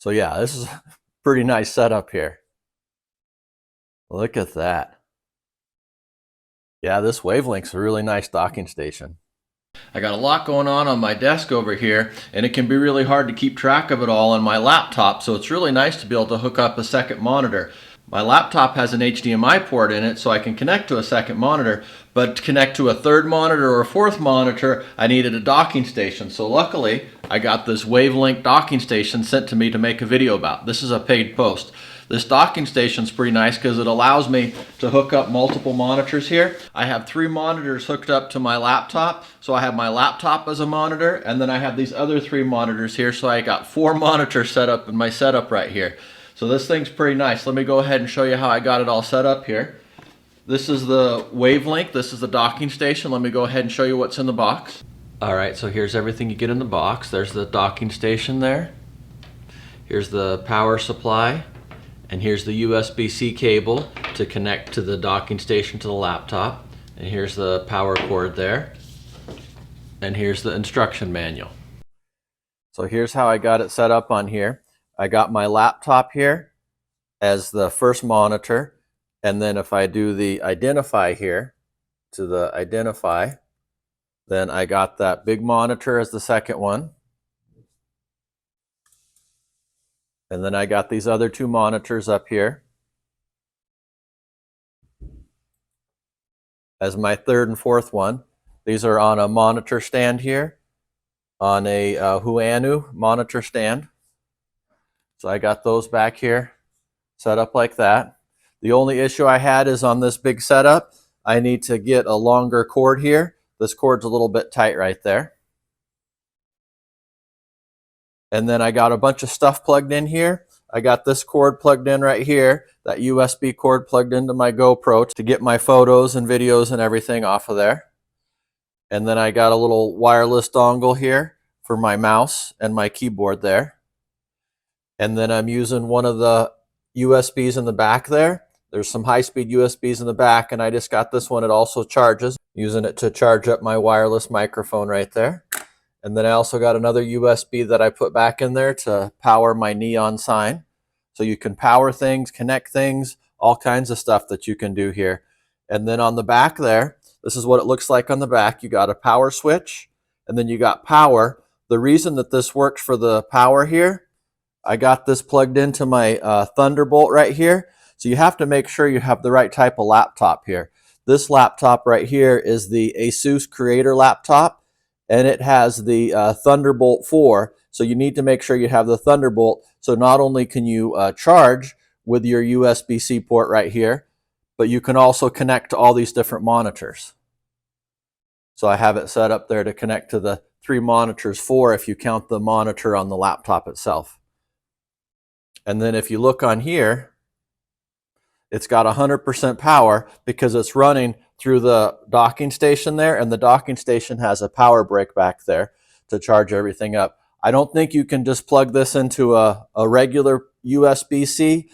So yeah, this is a pretty nice setup here. Look at that. Yeah, this WAVLINK's a really nice docking station. I got a lot going on my desk over here, and it can be really hard to keep track of it all on my laptop, so it's really nice to be able to hook up a second monitor. My laptop has an HDMI port in it, so I can connect to a second monitor, but to connect to a third monitor or a fourth monitor, I needed a docking station. So luckily, I got this WAVLINK docking station sent to me to make a video about. This is a paid post. This docking station is pretty nice because it allows me to hook up multiple monitors here. I have 3 monitors hooked up to my laptop. So I have my laptop as a monitor, and then I have these other 3 monitors here. So I got 4 monitors set up in my setup right here. So this thing's pretty nice. Let me go ahead and show you how I got it all set up here. This is the WAVLINK. This is the docking station. Let me go ahead and show you what's in the box. All right, so here's everything you get in the box. There's the docking station there. Here's the power supply. And here's the USB-C cable to connect to the docking station to the laptop. And here's the power cord there. And here's the instruction manual. So here's how I got it set up on here. I got my laptop here as the first monitor. And then if I do the identify here to the identify, then I got that big monitor as the second one. And then I got these other 2 monitors up here as my third and fourth one. These are on a monitor stand here, on a HUANUO monitor stand. So I got those back here set up like that. The only issue I had is on this big setup, I need to get a longer cord here. This cord's a little bit tight right there. And then I got a bunch of stuff plugged in here. I got this cord plugged in right here, that USB cord plugged into my GoPro to get my photos and videos and everything off of there. And then I got a little wireless dongle here for my mouse and my keyboard there. And then I'm using one of the USBs in the back there. There's some high-speed USBs in the back, and I just got this one. It also charges, using it to charge up my wireless microphone right there. And then I also got another USB that I put back in there to power my neon sign. So you can power things, connect things, all kinds of stuff that you can do here. And then on the back there, this is what it looks like on the back. You got a power switch, and then you got power. The reason that this works for the power here, I got this plugged into my Thunderbolt right here. So you have to make sure you have the right type of laptop here. This laptop right here is the ASUS Creator laptop, and it has the Thunderbolt 4. So you need to make sure you have the Thunderbolt. So not only can you charge with your USB-C port right here, but you can also connect to all these different monitors. So I have it set up there to connect to the 3 monitors, 4 if you count the monitor on the laptop itself. And then if you look on here, it's got 100% power because it's running through the docking station there, and the docking station has a power brick back there to charge everything up. I don't think you can just plug this into a regular USB-C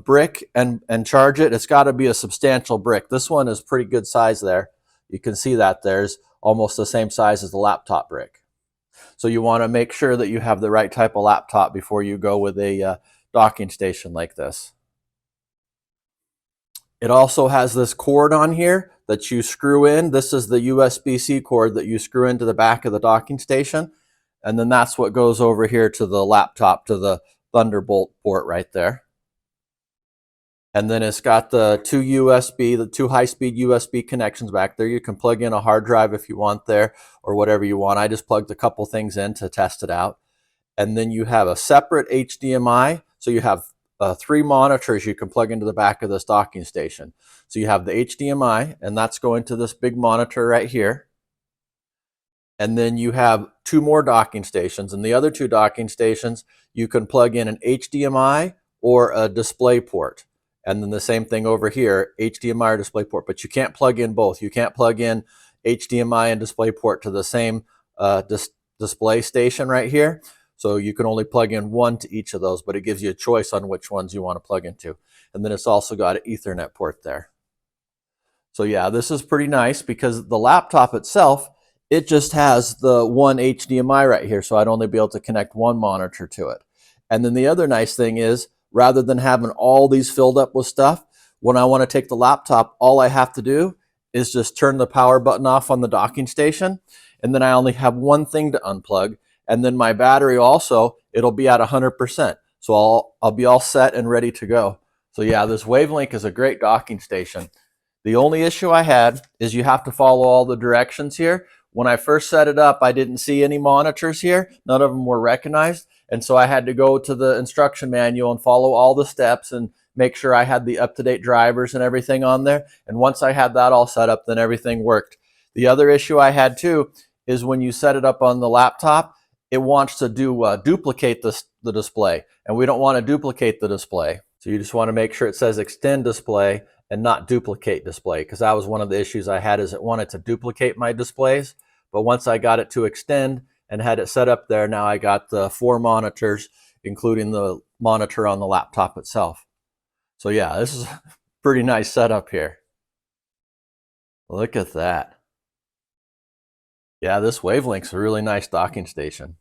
brick and charge it. It's got to be a substantial brick. This one is pretty good size there. You can see that there's almost the same size as the laptop brick. So you want to make sure that you have the right type of laptop before you go with a docking station like this. It also has this cord on here that you screw in. This is the USB-C cord that you screw into the back of the docking station. And then that's what goes over here to the laptop, to the Thunderbolt port right there. And then it's got the 2 high-speed USB connections back there. You can plug in a hard drive if you want there, or whatever you want. I just plugged a couple things in to test it out. And then you have a separate HDMI. So you have 3 monitors you can plug into the back of this docking station. So you have the HDMI, and that's going to this big monitor right here. And then you have 2 more docking stations. And the other 2 docking stations, you can plug in an HDMI or a display port. And then the same thing over here, HDMI or DisplayPort, but you can't plug in both. You can't plug in HDMI and DisplayPort to the same display station right here. So you can only plug in one to each of those, but it gives you a choice on which ones you want to plug into. And then it's also got an Ethernet port there. So yeah, this is pretty nice because the laptop itself, it just has the one HDMI right here, so I'd only be able to connect one monitor to it. And then the other nice thing is, rather than having all these filled up with stuff, when I want to take the laptop, all I have to do is just turn the power button off on the docking station, and then I only have one thing to unplug, and then my battery also, it'll be at 100%. So I'll be all set and ready to go. So yeah, this WAVLINK is a great docking station. The only issue I had is you have to follow all the directions here. When I first set it up, I didn't see any monitors here. None of them were recognized. And so I had to go to the instruction manual and follow all the steps and make sure I had the up-to-date drivers and everything on there. And once I had that all set up, then everything worked. The other issue I had too is when you set it up on the laptop, it wants to duplicate the display. And we don't want to duplicate the display. So you just want to make sure it says extend display and not duplicate display, because that was one of the issues I had, is it wanted to duplicate my displays. But once I got it to extend and had it set up there, now I got the 4 monitors, including the monitor on the laptop itself. So yeah, this is a pretty nice setup here. Look at that. Yeah, this WAVLINK's a really nice docking station.